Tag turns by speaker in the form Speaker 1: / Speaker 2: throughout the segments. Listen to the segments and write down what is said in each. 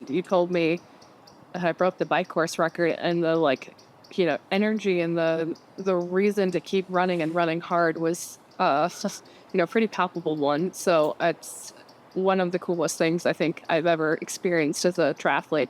Speaker 1: you told me I broke the bike course record, and the energy and the reason to keep running and running hard was pretty palpable one. So it's one of the coolest things I think I've ever experienced as a triathlete.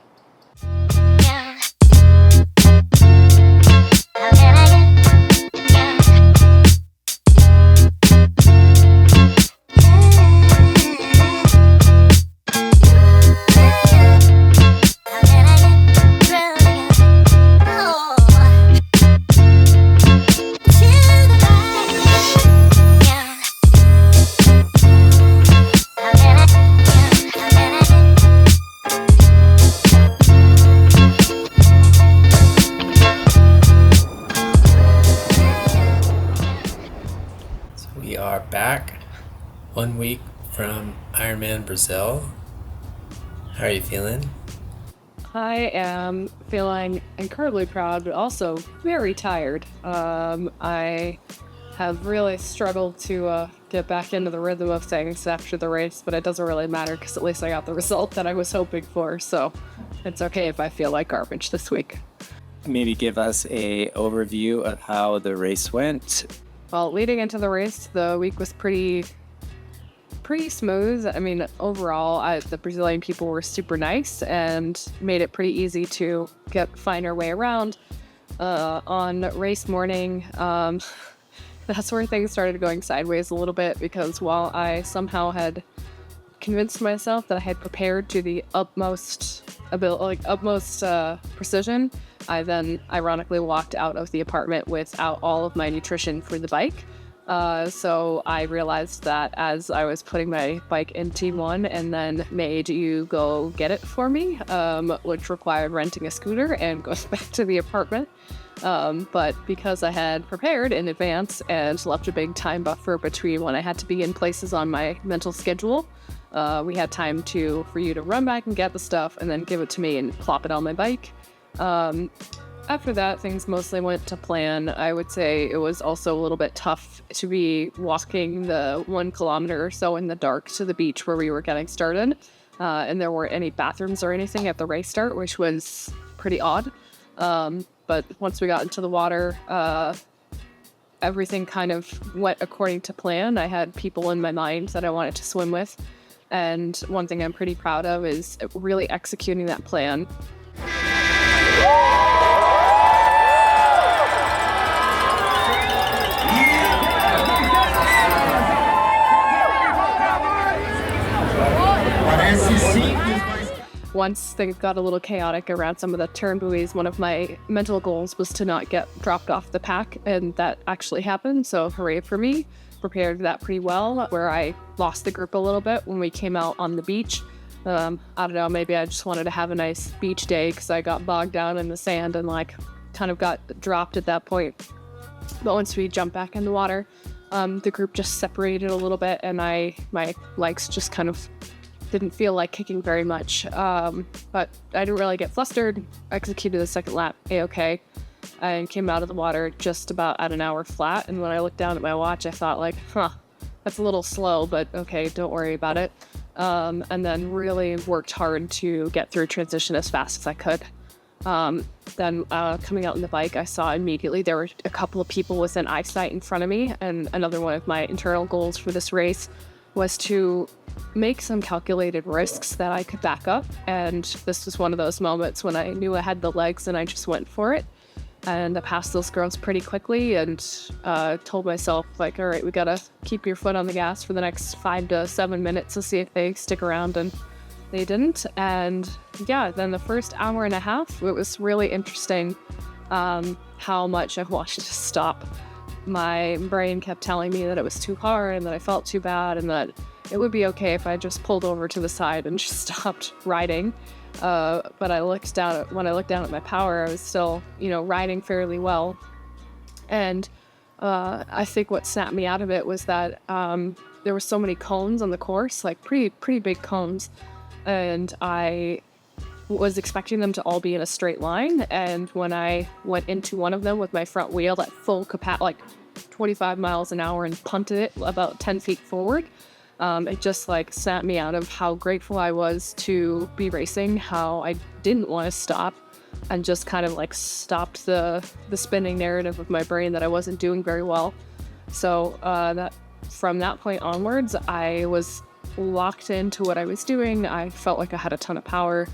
Speaker 2: We are back 1 week from Ironman Brazil. How are you feeling?
Speaker 1: I am feeling incredibly proud, but also very tired. I have really struggled to get back into the rhythm of things after the race, but it doesn't really matter because at least I got the result that I was hoping for, so it's okay if I feel like garbage this week.
Speaker 3: Maybe give us a overview of how the race went.
Speaker 1: Well, leading into the race, the week was pretty smooth. I mean, overall, the Brazilian people were super nice and made it pretty easy to find our way around. On race morning, that's where things started going sideways a little bit, because while I somehow had convinced myself that I had prepared to the utmost precision, I then ironically walked out of the apartment without all of my nutrition for the bike. So I realized that as I was putting my bike in T1 and then made you go get it for me, which required renting a scooter and going back to the apartment. But because I had prepared in advance and left a big time buffer between when I had to be in places on my mental schedule, we had time for you to run back and get the stuff and then give it to me and plop it on my bike. After that, things mostly went to plan. I would say it was also a little bit tough to be walking the 1 kilometer or so in the dark to the beach where we were getting started. And there weren't any bathrooms or anything at the race start, which was pretty odd. But once we got into the water, everything kind of went according to plan. I had people in my mind that I wanted to swim with. And one thing I'm pretty proud of is really executing that plan. Once things got a little chaotic around some of the turn buoys, one of my mental goals was to not get dropped off the pack, and that actually happened, so hooray for me. Prepared that pretty well, where I lost the group a little bit when we came out on the beach. I don't know, maybe I just wanted to have a nice beach day because I got bogged down in the sand and kind of got dropped at that point. But once we jumped back in the water, the group just separated a little bit, and my legs just kind of didn't feel like kicking very much. But I didn't really get flustered. Executed the second lap A-okay. And came out of the water just about at an hour flat. And when I looked down at my watch, I thought that's a little slow, but okay, don't worry about it. And then really worked hard to get through transition as fast as I could. Then coming out on the bike, I saw immediately there were a couple of people within eyesight in front of me. And another one of my internal goals for this race was to make some calculated risks that I could back up. And this was one of those moments when I knew I had the legs and I just went for it. And I passed those girls pretty quickly and told myself, all right, we gotta keep your foot on the gas for the next 5 to 7 minutes to see if they stick around, and they didn't. And yeah, then the first hour and a half, it was really interesting how much I wanted to stop. My brain kept telling me that it was too hard and that I felt too bad and that it would be okay if I just pulled over to the side and just stopped riding. But when I looked down at my power, I was still, riding fairly well. And I think what snapped me out of it was that there were so many cones on the course, pretty big cones, and I was expecting them to all be in a straight line. And when I went into one of them with my front wheel at full capacity, 25 miles an hour, and punted it about 10 feet forward, It just like snapped me out of how grateful I was to be racing, how I didn't want to stop, and just kind of like stopped the spinning narrative of my brain that I wasn't doing very well. So that from that point onwards, I was locked into what I was doing. I felt like I had a ton of power.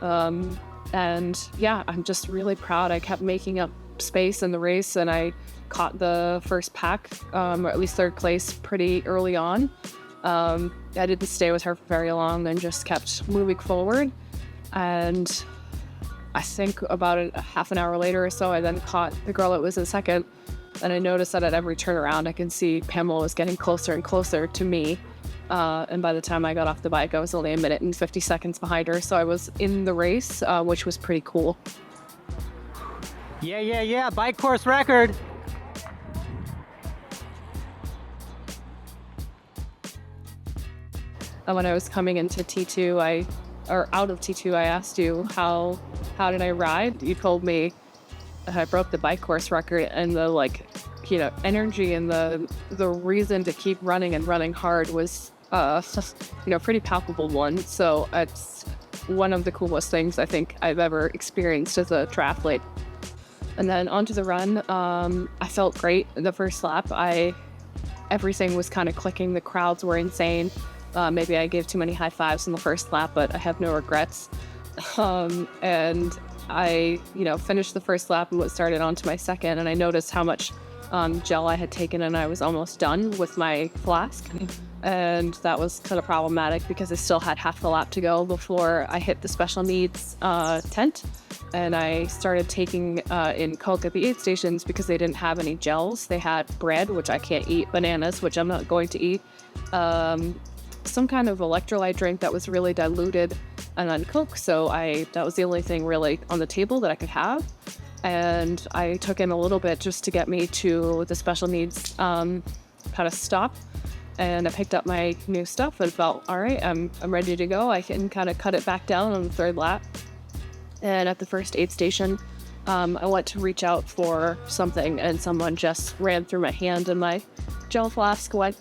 Speaker 1: And yeah, I'm just really proud. I kept making up space in the race, and I caught the first pack, or at least third place, pretty early on. I didn't stay with her for very long and just kept moving forward. And I think about a half an hour later or so, I then caught the girl that was in second. And I noticed that at every turnaround, I could see Pamela was getting closer and closer to me. And by the time I got off the bike, I was only 1 minute and 50 seconds behind her. So I was in the race, which was pretty cool.
Speaker 4: Yeah. Bike course record.
Speaker 1: When I was coming into T2, out of T2, I asked you, how did I ride? You told me I broke the bike course record, and the energy and the reason to keep running and running hard was pretty palpable one. So it's one of the coolest things I think I've ever experienced as a triathlete. And then onto the run, I felt great. The first lap, everything was kind of clicking. The crowds were insane. Maybe I gave too many high fives in the first lap, but I have no regrets. And I, finished the first lap and started onto my second, and I noticed how much gel I had taken, and I was almost done with my flask. And that was kind of problematic because I still had half the lap to go before I hit the special needs tent. And I started taking in Coke at the aid stations because they didn't have any gels. They had bread, which I can't eat, bananas, which I'm not going to eat, some kind of electrolyte drink that was really diluted, and then Coke. So that was the only thing really on the table that I could have. And I took in a little bit just to get me to the special needs kind of stop. And I picked up my new stuff and felt, all right, I'm ready to go. I can kind of cut it back down on the third lap. And at the first aid station, I went to reach out for something, and someone just ran through my hand, and my gel flask went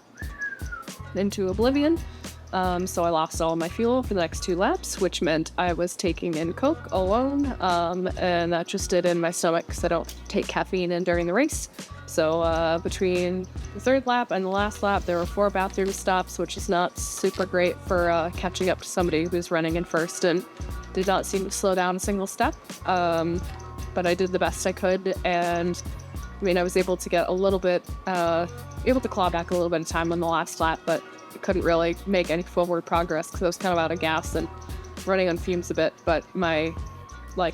Speaker 1: into oblivion. So I lost all my fuel for the next 2 laps, which meant I was taking in Coke alone, and that just did in my stomach because I don't take caffeine in during the race. So between the third lap and the last lap, there were 4 bathroom stops, which is not super great for catching up to somebody who's running in first and did not seem to slow down a single step. But I did the best I could, and I was able to get a little bit, able to claw back a little bit of time on the last lap, but couldn't really make any forward progress because I was kind of out of gas and running on fumes a bit. But my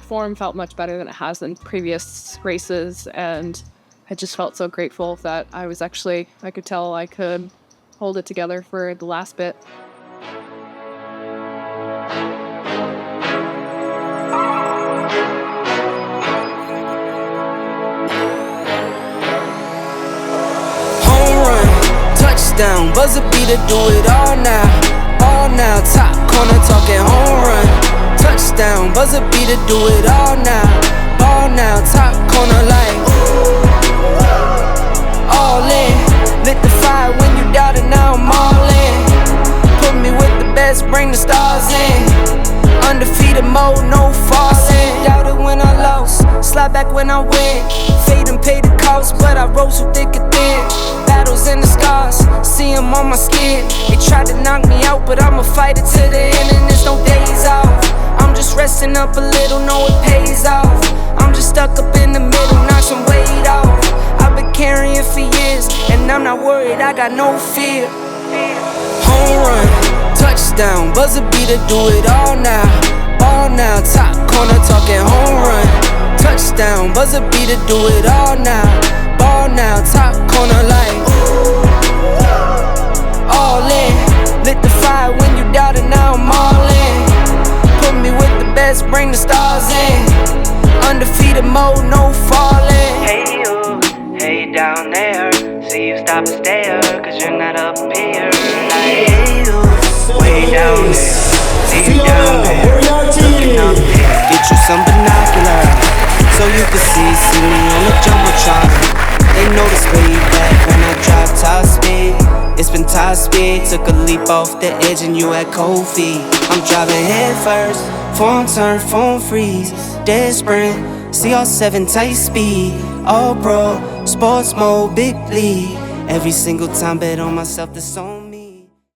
Speaker 1: form felt much better than it has in previous races, and I just felt so grateful that I could tell I could hold it together for the last bit.
Speaker 5: Touchdown, buzzer beater, do it all now, top corner talking home run. Touchdown, buzzer beater, do it all now, top corner like all in. Lit the fire when you doubted, now I'm all in. Put me with the best, bring the stars in. Undefeated mode, no falling. Doubted when I lost, slide back when I win. Fade and pay the cost, but I rose so thick and thin. Battles and the scars, see them on my skin. They tried to knock me out, but I'ma fight it to the end, and there's no days off. I'm just resting up a little, know it pays off. I'm just stuck up in the middle, knock some weight off. I've been carrying for years, and I'm not worried, I got no fear. Home run, touchdown, buzzer beater, do it all now, top corner talking home run. Touchdown, buzzer beater, do it all now, top corner like all in. Lit the fire when you doubted, now I'm all in. Put me with the best, bring the stars in. Undefeated mode, no falling.
Speaker 6: Hey you, hey down there. See you stop and stare, cause you're not up here. Like hey you, way down there. See you down there, looking up here.
Speaker 5: Get you some binoculars, so you can see me on the jumbotron. They know the speed back when I drop top speed. It's been top high speed. Took a leap off the edge and you had cold feet. I'm driving head first, phone turn, phone freeze. Dead sprint, CR7 tight speed. All pro, sports mode, big league. Every single time bet on myself, the song